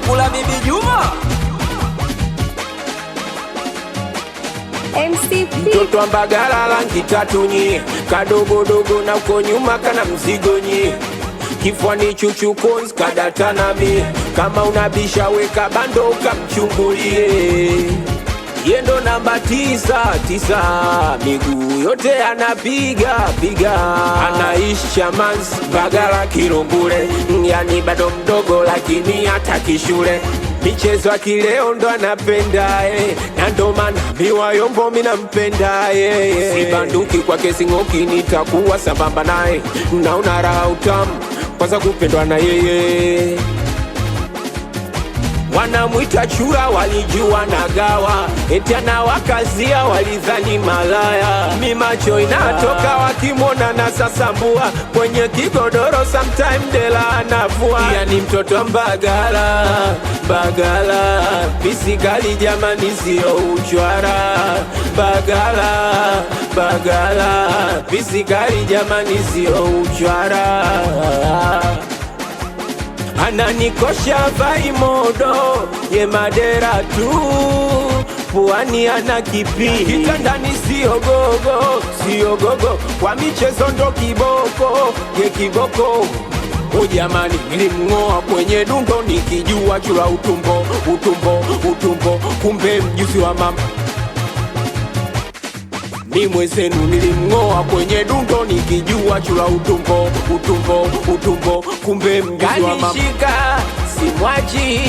kula Bibi Juma. Mtoto wa Mbagala rangi tatu nye, kadogodogo na uko nyuma kana mzigo nye, kifuani chuchu coins kadata nami, kama unabisha weka bando ukamchungulie. Yendo namba 9, miguu yote anapiga piga, anaishi Chamazi Mbagala Kilungule, yani bado mdogo lakini hataki shule, michezo ya kileo ndo anapenda na ndo maana miwayombo mina mpenda sibanduki kwa kesi ngoki, nitakuwa sambamba naye, naona raha utamu kwanza kupendwa na yeye. Wanamwita chura walijua nagawa, eti anawakazia walidhani malaya, mimacho inatoka wakimona na sasambua, kwenye kigodoro sometime dela anavua. Yani mtoto wa Mbagala, Mbagala pisikali jamani sio uchwara, Mbagala, Mbagala pisikali jamani sio uchwara. Ananikosha vai modo ye madera tu, puani ana kipi, kitandani sio gogo, kwa michezo ndo kiboko ye kiboko. O jamani nilimngoa kwenye dundo nikijua chura utumbo, kumbe mjusi wa mama. Ni mwezenu nilimngoa kwenye dundo nikijua chura utumbo, kumbe mjusi wa mama. Kanishika simwachi,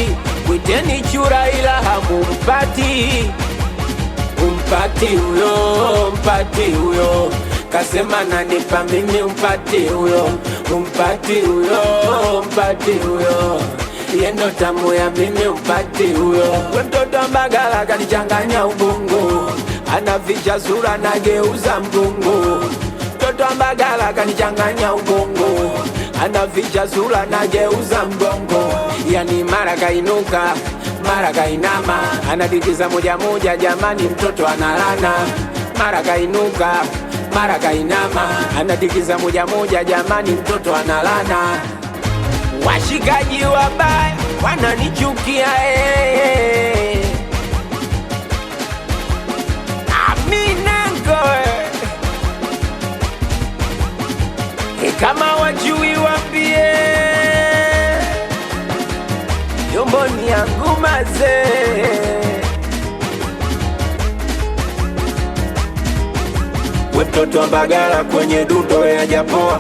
kwiteni chura ila hamumpati, mpati huyo, kasema nanipa mimi mpati huyo, yendo tamu ya mimi mpati huyo. Mtoto wa Mbagala kanichanganya ubongo, anaficha sura na geuza mgongo. Mtoto wa Mbagala kanichanganya ubongo, anaficha sura na geuza mgongo. Yani mara kainuka mara kainama, anadikiza moja moja jamani, mtoto analana. Mara kainuka mara kainama, anadikiza moja moja jamani, mtoto analana. Washikaji wabaya wananichukia kama wajui wambie, yomboni yangu maze. We mtoto wa Mbagala kwenye dundo ya japoa,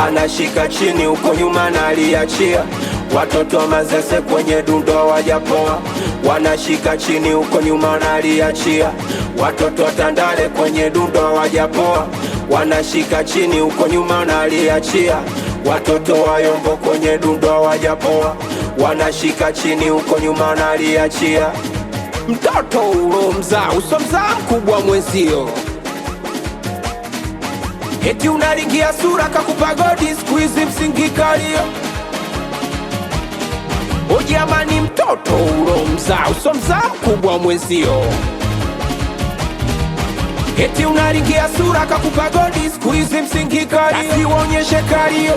anashika chini uko nyuma na aliachia. Watoto wa Mazese kwenye dundo wajapoa, wanashika chini uko nyuma na aliachia. Watoto wa Tandale kwenye dundo wajapoa, wanashika chini uko nyuma na aliachia. Watoto wa Yombo kwenye dundo wajapoa, wanashika chini uko nyuma na aliachia. Mtoto ulo mzaa uso mzaa mkubwa mwezio, eti unaringia sura kakupa godi squeeze msingikalio. O jamani mtoto ulo mzaa uso mzaa mkubwa mwezio, eti unaringia sura kakupa godi squeeze msingikalio. Kasi waonyeshe kalio,